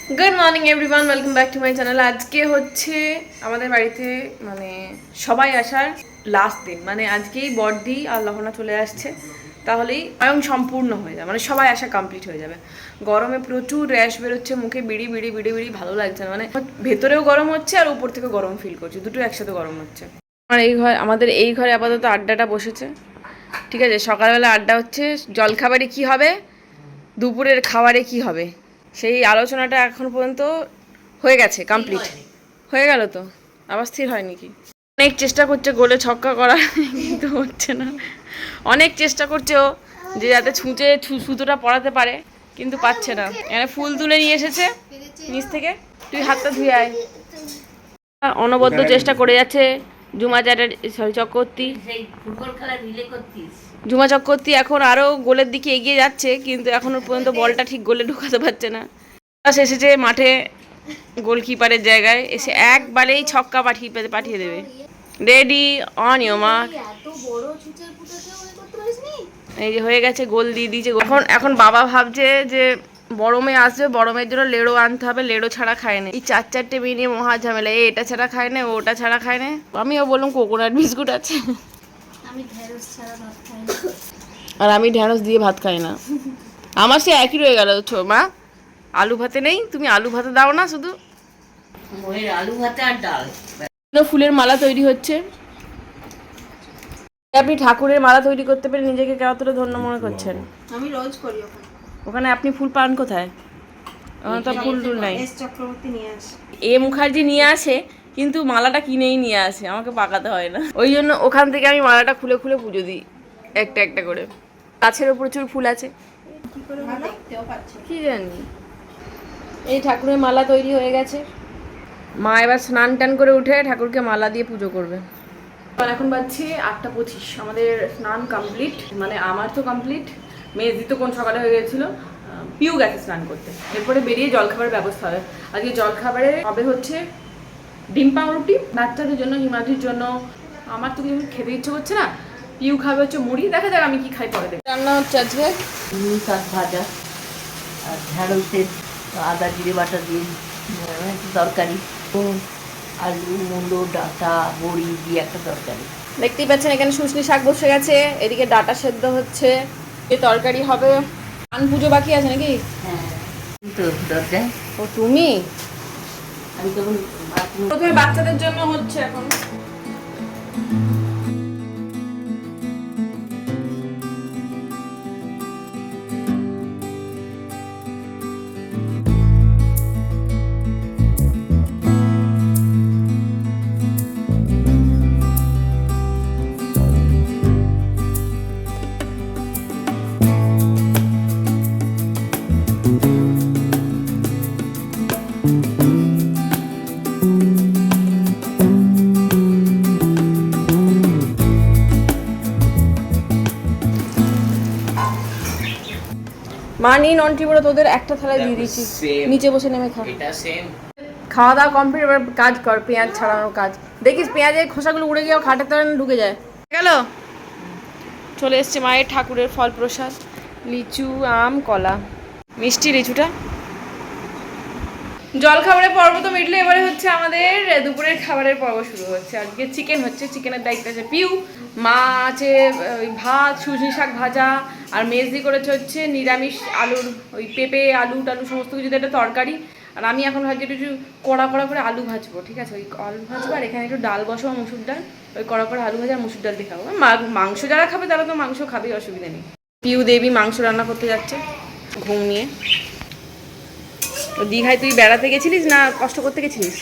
Good morning everyone, welcome back to my channel. আজকে হচ্ছে আমাদের বাড়িতে মানে সবাই আসার লাস্ট দিন, মানে আজকেই বড়দি আর লহনা চলে আসছে, তাহলেই আয়ন সম্পূর্ণ হয়ে যাবে, মানে সবাই আসা কমপ্লিট হয়ে যাবে। গরমে প্রচুর র্যাশ বেরোচ্ছে মুখে, বিড়ি বিড়ি বিড়ি বিড়ি, ভালো লাগছে না, মানে ভেতরেও গরম হচ্ছে আর উপর থেকে গরম ফিল করছি, দুটো একসাথে গরম হচ্ছে। আমাদের এই ঘরে আপাতত আড্ডাটা বসেছে, ঠিক আছে। সকালবেলা আড্ডা হচ্ছে, জলখাবারে কি হবে, দুপুরের খাবারে কি হবে, সেই আলোচনাটা এখন পর্যন্ত হয়ে গেছে, কমপ্লিট হয়ে গেল। তো আবার স্থির হয় নাকি? অনেক চেষ্টা করছে গোলে ছক্কা করা, কিন্তু হচ্ছে না। অনেক চেষ্টা করছে ও যে যাতে ছুঁচে সুতোটা পড়াতে পারে, কিন্তু পাচ্ছে না। এখানে ফুল তুলে নিয়ে এসেছে নিচ থেকে, তুই হাতটা ধুয়ে আয়। অনবদ্য চেষ্টা করে যাচ্ছে জুমা চক্রবর্তী, জুমা চক্রবর্তী এখন আরও গোলের দিকে এগিয়ে যাচ্ছে, কিন্তু এখনো পর্যন্ত বলটা ঠিক গোলে ঢোকাতে পারছে না। এসেছে মাঠে গোলকিপারের জায়গায়, এসে একবারেই ছক্কা পাঠিয়ে দেবে। Ready on your mark. এই যে হয়ে গেছে, গোল দিয়ে দিয়েছে। এখন বাবা ভাবছে যে বড় মেয়ে আসবে, বড় মেয়ের জন্য লেড়ো আনতে হবে, লেড়ো ছাড়া খায় না। এই চারটে মেয়ে নিয়ে মহা ঝামেলা, এটা ছাড়া খায় না, ওটা ছাড়া খায় না। আমিও বললাম কোকোনাট বিস্কুট আছে, আর আমি ঢ্যাঁড়স দিয়ে ভাত খাই না। আমার সে একই রয়ে গেল। মা আলু ভাতে নেই, তুমি আলু ভাতে দাও না, শুধু আলু ভাতে আর ডাল। ফুলের মালা তৈরি হচ্ছে। আপনি ঠাকুরের মালা তৈরি করতে পেরে নিজেকে কতটা ধন্য মনে করছেন? আমি রোজ করি ওখানে আপনি ফুল পান কোথায়? ওখানে তো ফুল টুল নাই। চক্রবর্তী নিয়ে আসে, মুখার্জি নিয়ে আসে, কিন্তু মালাটা কিনেই নিয়ে আসে, আমাকে পাকাতে হয় না। ওই জন্য ওখান থেকে আমি মালাটা খুলে খুলে পুজো দিই একটা একটা করে। গাছেরও প্রচুর ফুল আছে, কি জানি। এই ঠাকুরের মালা তৈরি হয়ে গেছে। মা এবার স্নান টান করে উঠে ঠাকুরকে মালা দিয়ে পুজো করবে। এখন বাজছে 8:25, আমাদের স্নান কমপ্লিট, মানে আমার তো কমপ্লিট, মেজদি তো কোন সকালে হয়ে গেছিলো, পিউ গেছে স্নান করতে। এরপরে বেরিয়ে জলখাবারের ব্যবস্থা হবে। আজকে জলখাবারে হবে হচ্ছে ডিম পাউরুটি বাচ্চাদের জন্য, হিমাদ্রির জন্য। আমার তো কিছু খেতে ইচ্ছে করছে না। পিউ খাবে হচ্ছে মুড়ি, দেখা যাক আমি কি খাই পরে দেখ। রান্না হচ্ছে আজকে শাক ভাজা আর ঢ্যাঁড়সের আদা জিরে বাটা দিয়ে তরকারি, আলু মুলো ডাঁটা বড়ি দিয়ে একটা তরকারি। দেখতেই পাচ্ছেন এখানে শুশনি শাক বসে গেছে, এদিকে ডাঁটা সেদ্ধ হচ্ছে, এ তরকারি হবে। পান পুজো বাকি আছে নাকি? হ্যাঁ তো দরজায়। ও তুমি? আমি তখন প্রথমে বাচ্চাদের জন্য হচ্ছে এখন। মা নিয়ে নন্টি বড় তোদের একটা থালায় দিয়ে দিচ্ছি, নিচে বসে নেমে খা। খাওয়া দাওয়া কমপ্লিট, এবার কাজ কর, পেঁয়াজ ছাড়ানোর কাজ। দেখিস পেঁয়াজের খোসাগুলো উড়ে গিয়েও খাটের তলায় ঢুকে যায়। গেল চলে এসছে মায়ের ঠাকুরের ফল প্রসাদ, লিচু আম কলা, মিষ্টি লিচুটা। জলখাবারের পর্ব তো মিটলে, এবারে হচ্ছে আমাদের দুপুরের খাবারের পর্ব শুরু হচ্ছে। আজকে চিকেন হচ্ছে, চিকেনের দায়িত্ব আছে পিউ। মা আছে ওই ভাত, শুশনি শাক ভাজা, আর মেজদি করেছে হচ্ছে নিরামিষ আলুর ওই পেঁপে আলু টালু সমস্ত কিছু একটা তরকারি। আর আমি এখন ভাবছি একটু কড়া কড়া করে আলু ভাজবো, ঠিক আছে, ওই আলু ভাজবো। আর এখানে একটু ডাল বসাবো, মুসুর ডাল, ওই কড়া করে আলু ভাজা আর মুসুর ডাল দিয়ে খাবো। মাংস যারা খাবে তারা তো মাংস খাবেই, অসুবিধা নেই। পিউ দেবী মাংস রান্না করতে যাচ্ছে ঘুম নিয়ে। তো দীঘায় তুই বেড়াতে গেছিলিস না কষ্ট করতে গেছিলিস?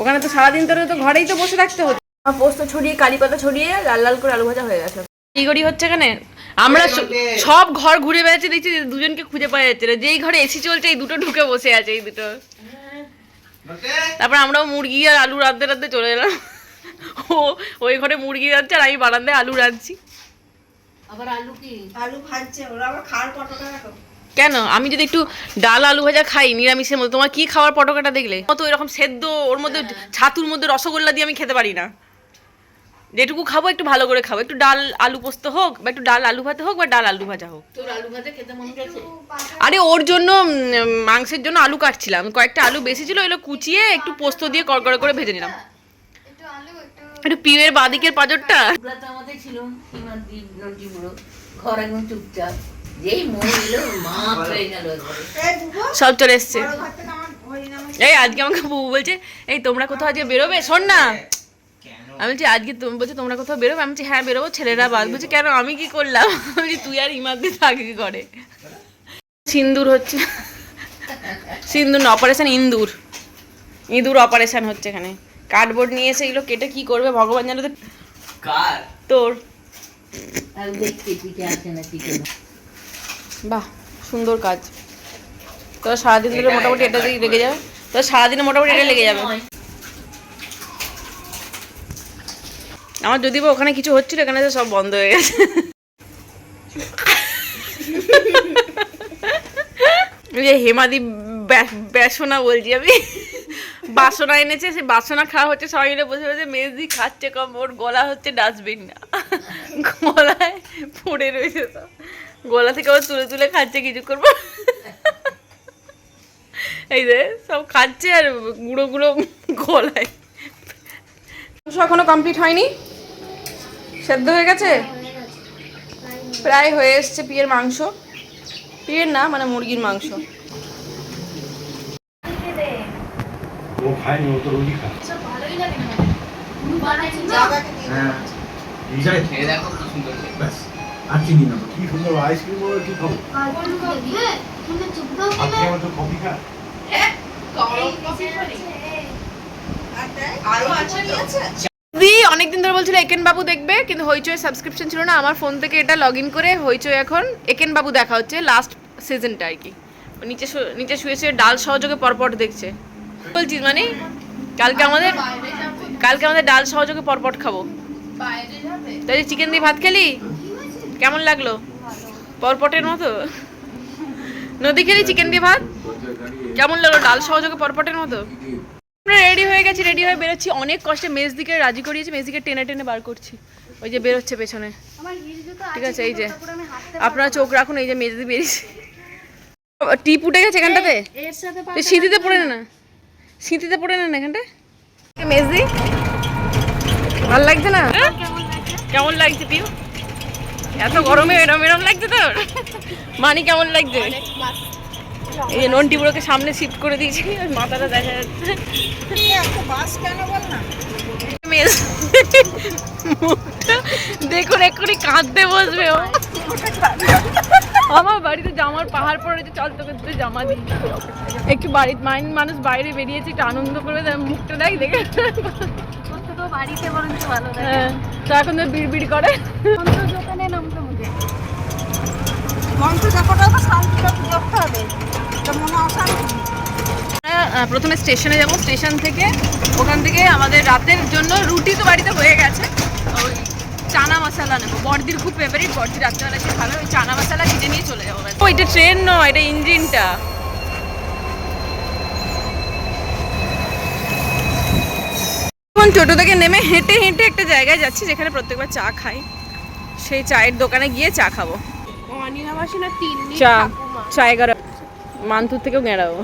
ওখানে তো সারাদিন তোর তো ঘরেই তো বসে থাকতে হতো। পোস্ত ছড়িয়ে কারি পাতা ছড়িয়ে লাল লাল করে আলু ভাজা হয়ে গেছে। কি করি হচ্ছে এখানে, আমরা সব ঘর ঘুরে বেড়াচ্ছি, দেখছি দুজনকে খুঁজে পাওয়া যাচ্ছে না। যেই ঘরে এসি চলছে এই দুটো ঢুকে বসে আছে, এই দুটো। তারপর আমরাও মুরগি আর আলু রাঁধতে রাঁধতে চলে এলাম। ও ওই ঘরে মুরগি রাঁধছে আর আমি বারান্দায় আলু রাঁধছি। আবার আলু কি আলু ভাজছে ওরা, আবার খাওয়ার পটকা রাখো কেন? আমি যদি একটু ডাল আলু ভাজা খাই নিরামিষের মধ্যে, তোমার কি খাওয়ার পটকাটা দেখলে? তো এরকম সেদ্ধ ওর মধ্যে ছাতুর মধ্যে রসগোল্লা দিয়ে আমি খেতে পারি না। যেটুকু খাবো একটু ভালো করে খাবো, একটু ডাল আলু পোস্ত হোক বা একটু ডাল আলু ভাতে হোক বা ডাল আলু ভাজা হোক। তোর আলু ভাজা খেতে মন গেছে? আরে ওর জন্য মাংসের জন্য আলু কাটছিলাম, কয়েকটা আলু বেশি ছিল, এগুলো কুচিয়ে একটু পোস্ত দিয়ে কড়কড়ে করে ভেজে নিলাম। একটু পিউয়ের বাদিকের পাঁজরটা ওগুলা তো আমাদের ছিল সীমান্তি নন্টি বুড়ো, ঘর একদম চুপচাপ, যেই মন এলো মা হয়ে গেল একবারে। এই বুবু, সব চলে এসছে। বড় ঘর থেকে আমার হরিনামের এই আজকে আমাকে বউ বলছে এই তোমরা কোথাও আজকে বেরোবে, শোন না। আমি বলছি আজকে তুমি বলছো তোমরা কোথাও বেরোবে, আমি বলছি হ্যাঁ বেরোবো, ছেলেরা বাদ। বলছে কেন, আমি কি করলাম? আমি বলছি তুই আর ইমাদ দিয়ে থাকি করে। সিন্দুর হচ্ছে, সিন্দুর না, অপারেশন ইন্দুর, ইঁদুর অপারেশন হচ্ছে এখানে। কার্ডবোর্ড নিয়ে এসে এগুলো কেটে কি করবে ভগবান জানে। তো কার তোর আর দেখতে পিঠে আছে না চিকেন। বাহ সুন্দর কাজ। তোরা সারাদিন ধরে মোটামুটি এটা দিয়ে লেগে যাবে, তোরা সারাদিনে মোটামুটি এটা লেগে যাবে। আমার যদি বা ওখানে কিছু হচ্ছিল, এখানে তো সব বন্ধ হয়ে গেছে। ওই যে হেমাদি বেসনা বলছি আমি, বাসনা এনেছে, সে বাসনা খাওয়া হচ্ছে, সবাই মিলে বসে বসে মেজদি খাচ্ছে, কম ওর গলা হচ্ছে ডাস্টবিন না, গলায় পড়ে রয়েছে, তো গলা থেকে আবার তুলে তুলে খাচ্ছে কিছু করবো। এই যে সব খাচ্ছে আর গুঁড়ো গুঁড়ো গলায়। এখনো কমপ্লিট হয়নি, সেদ্ধ হয়ে গেছে, প্রায় হয়ে এসছে। পিয়ের মাংস, পিয়ের না মানে মুরগির মাংস। ও খায়নি, ও তো রোজই খায়। দাদাকে দিয়ে হ্যাঁ এইটাই খেয়ে দেখো কি সুন্দর খেতে। ব্যাস, আর চিনি না। কি সুন্দর আইসক্রিম, বলে কি খাবো? আপনি আমার তো কফি খা। আর দেয়? আরো আছে নিয়েছে? দি অনেকদিন ধরে বলছিল একেন বাবু দেখবে, কিন্তু হইচই সাবস্ক্রিপশন ছিল না, আমার ফোন থেকে এটা লগ ইন করে হইচই এখন একেন বাবু দেখা হচ্ছে, লাস্ট সিজনটা আর কি। নিচে নিচে শুয়ে শুয়ে ডাল সহযোগে পরপর দেখছে। বলছিস মানে কালকে আমাদের ডাল সহযোগে পরপর খাবো। তাই চিকেন দিয়ে ভাত খেলি, কেমন লাগলো? পরপটের মতো। নদী খেলি চিকেন দিয়ে ভাত, কেমন লাগলো? ডাল সহযোগে পরপটের মতো। আমরা রেডি হয়ে গেছি, রেডি হয়ে বেরোচ্ছি। অনেক কষ্টে মেজদিকে রাজি করিয়েছি, মেজদিকে টেনে টেনে বার করছি। ওই যে বেরোচ্ছে পেছনে, ঠিক আছে? এই যে আপনারা চোখ রাখুন, এই যে মেজদি বেরিয়েছে। টিপ উঠে গেছে এখানটাতে, তুই সিঁথিতে পড়ে না, সিঁথিতে পড়ে না এখানটায়। মেজদি ভালো লাগছে না? কেমন লাগছে পিউ? এত গরমে এরম এরম লাগছে তোর? মানি কেমন লাগছে? এই যে নন্টিগুলোকে সামনে শিফট করে দিয়েছি, ওই মাথাটা দেখা যাচ্ছে। একটা বাস কেন বল না? দেখুন এক্ষুনি কাঁদতে বসবে ও। আমার বাড়িতে জামার পাহাড় পড়েছে, চল তোকে দুটো জামা দিই। একটু বাড়িতে মানুষ বাইরে বেরিয়েছে, একটু আনন্দ করবে, মুখটা দেখ দেখে। বাড়িতে বরঞ্চ ভালো হ্যাঁ, তো এখন তো বিড়বিড় করে। দোকানে নামতে মুখে মন্ত্র জপটা তো শান্তি জপতে হবে, তো মনে অশান্তি। প্রথমে স্টেশনে যাব, স্টেশন থেকে ওখান থেকে আমাদের রাতের জন্য রুটি তো বাড়িতে হয়ে গেছে, ওই চানা মশলা নেবো। বড়দির খুব ফেভারিট, বড়দি রাত্রেবেলা সে খাবে, ওই চানা মশলা কিনে নিয়ে চলে যাবো। ও এটা ট্রেন নয়, এটা ইঞ্জিনটা। এখন টোটো থেকে নেমে হেঁটে হেঁটে একটা জায়গায় যাচ্ছি যেখানে প্রত্যেকবার চা খাই, সেই চায়ের দোকানে গিয়ে চা খাবো। চা 11 মান্থুর থেকেও গেঁড়াবো।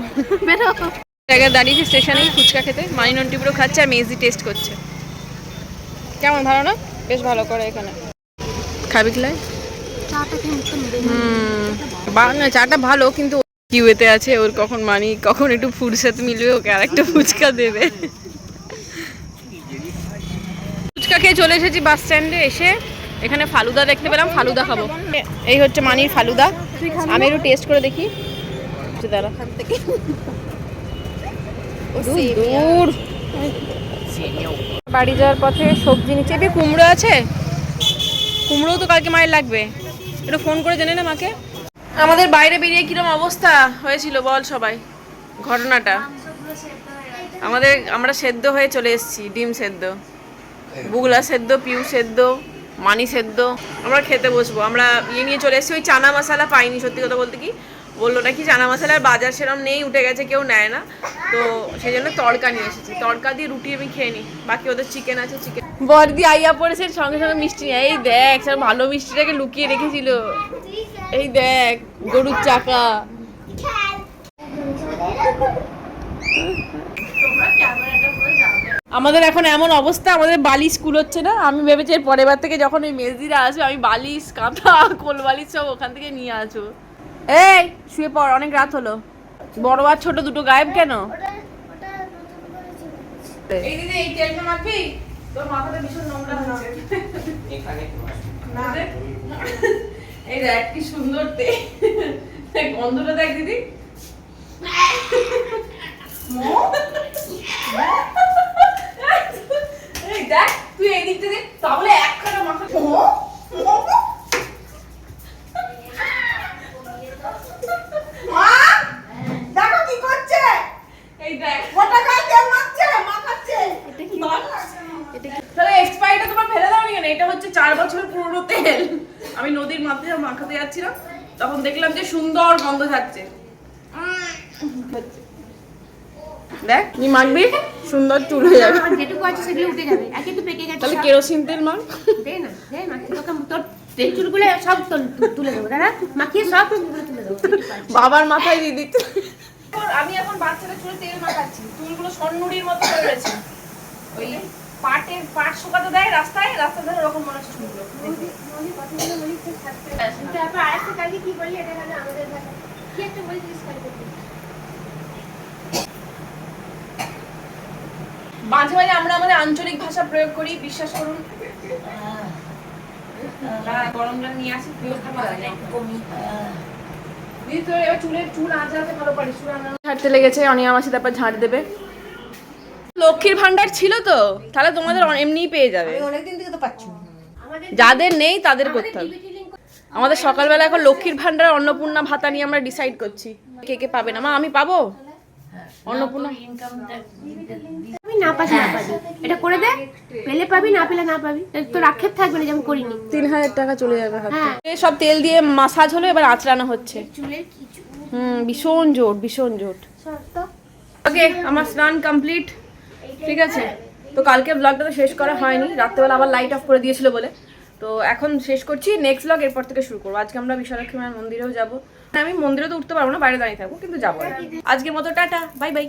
জায়গায় দাঁড়িয়েছি স্টেশনেই ফুচকা খেতে, মানি নন্টি পুরো খাচ্ছে আর মেজদি টেস্ট করছে। কেমন, ভালো না? বেশ ভালো করে এখানে। খাবি খেলাই? না চাটা ভালো, কিন্তু কিউতে আছে, ওর কখন মানি কখন একটু ফুরসত মিলবে, ওকে আর একটা ফুচকা দেবে। ফুচকা খেয়ে চলে এসেছি বাস স্ট্যান্ডে। এসে এখানে ফালুদা দেখতে পেলাম, ফালুদা খাবো। এই হচ্ছে মানির ফালুদা, আমি একটু টেস্ট করে দেখি। দাঁড়া, দূর বাড়ি যাওয়ার পথে সবজি নিচে কুমড়ো আছে, কুমড়োও তো কালকে মায়ের লাগবে, একটু ফোন করে জেনে না মাকে। আমাদের বাইরে বেরিয়ে কিরম অবস্থা হয়েছিল বল সবাই, ঘটনাটা। আমরা সেদ্ধ হয়ে চলে এসেছি, ডিম সেদ্ধ, বুগলা সেদ্ধ, পিউ সেদ্ধ, মানি সেদ্ধ। আমরা খেতে বসবো, আমরা ইয়ে নিয়ে চলে এসেছি। ওই চানা মশলা পাইনি, সত্যি কথা বলতে কি বললো নাকি চানা মশলার বাজার সেরম নেই, উঠে গেছে, কেউ নেয় না, তো সেই জন্য তড়কা নিয়ে এসেছি। তড়কা দিয়ে রুটি আমি খেয়ে নিই, বাকি ওদের চিকেন আছে, চিকেন। বর্দি আইয়া পড়েছে, সঙ্গে সঙ্গে মিষ্টি নিয়ে। এই দেখ, সব ভালো মিষ্টিটাকে লুকিয়ে রেখেছিল। এই দেখ গরুর চাকা। আমাদের এখন এমন অবস্থা, আমাদের বালিশ স্কুল হচ্ছে না। আমি ভেবেছি এর পরের বার থেকে যখন ওই মেজদিরা আসবে আমি বালিশ, কাঁথা, কোল বালিশ সব ওখান থেকে নিয়ে আসবো। এই শুয়ে পড়, অনেক রাত হলো। বড় আর ছোট দুটো গায়েব কেন? এই দিদি এই তেলটা মাখবি? তোর মাথাটা ভীষণ নোংরা হচ্ছে। এখানে না রে। এই দেখ কি সুন্দর তেল, গন্ধটা দেখ দিদি। এই দেখ তুই এই দিকটা দেখ, তাহলে একখানা মাথা। মা দেখো কি করছে, এই দেখ ওটা গায়ে তেল মাখছে, মাখাচ্ছে। তাহলে এক্সপায়ারটা তোমার ফেলে দাও নি কেন? এটা হচ্ছে 4 বছরের পুরনো তেল। আমি নদীর মাথায় মাখাতে যাচ্ছিলাম, তখন দেখলাম যে সুন্দর গন্ধ ছাড়ছে। দেখ তুই মাখবি, সুন্দর চুল হয়ে যাবে। আমার যেটুকু আছে সেগুলো উঠে যাবে, আর একটু পেকে গেছে। তাহলে কেরোসিন তেল মাখ। দে না, দে মাখিয়ে তোকে তোর তেল চুলগুলো সব তুলে দেবো দাদা, মাখিয়ে সব চুলগুলো তুলে দেবো। বাবার মাথায় দিয়ে দিতে। আমি এখন বাচ্চাদের চুলে তেল মাখাচ্ছি, চুলগুলো সন্নুরির মতো হয়ে গেছে। ওই পাট শুকাতে দেয় রাস্তায়, রাস্তা ধরে ওরকম মনে হচ্ছে চুলগুলো। তারপর আরেকটা কালকে কি বললি, এটা হলো আমাদের ভাষা কি একটা বলছিস কালকে? মাঝে মাঝে আমরা আমাদের আঞ্চলিক ভাষা প্রয়োগ করি, বিশ্বাস করুন। গরম জল নিয়ে আসি, দিদি তোর এবার চুল আঁচড়াতে ভালো পারিস। চুল ঝাড়তে লেগেছে, অনিয়া মাসি তারপর ঝাড় দেবে। লক্ষ্মীর ভান্ডার ছিল তো, তাহলে তোমাদের এমনিই পেয়ে যাবে। অনেকদিন থেকে তো পাচ্ছি। যাদের নেই তাদের করতে হবে। আমাদের সকালবেলা এখন লক্ষ্মীর ভান্ডার, অন্নপূর্ণা ভাতা নিয়ে আমরা ডিসাইড করছি কে কে পাবে না। মা আমি পাবো অন্নপূর্ণা? আমি না পাবি না পাবি, এটা করে দে, পেলে পাবি, না পেলে না পাবি, তোর আক্ষেপ থাকবে না যেমন করিনি। 3000 টাকা চলে যাবে হাতে। সব তেল দিয়ে মাসাজ হলো, এবার আঁচড়ানো হচ্ছে। চুলের কিছু ভীষণ জোট, ভীষণ জোট। ওকে আমার স্নান কমপ্লিট, ঠিক আছে। তো কালকে ব্লগটা তো শেষ করা হয়নি, রাত্রেবেলা আবার লাইট অফ করে দিয়েছিল বলে। তো এখন শেষ করছি, নেক্সট ব্লগ এরপর থেকে শুরু করবো। আজকে আমরা বিশালাক্ষী মায়ের মন্দিরেও যাবো। আমি মন্দিরে তো উঠতে পারবো না, বাইরে দাঁড়িয়ে থাকবো, কিন্তু যাবো। আজকের মতো টাটা, বাই বাই।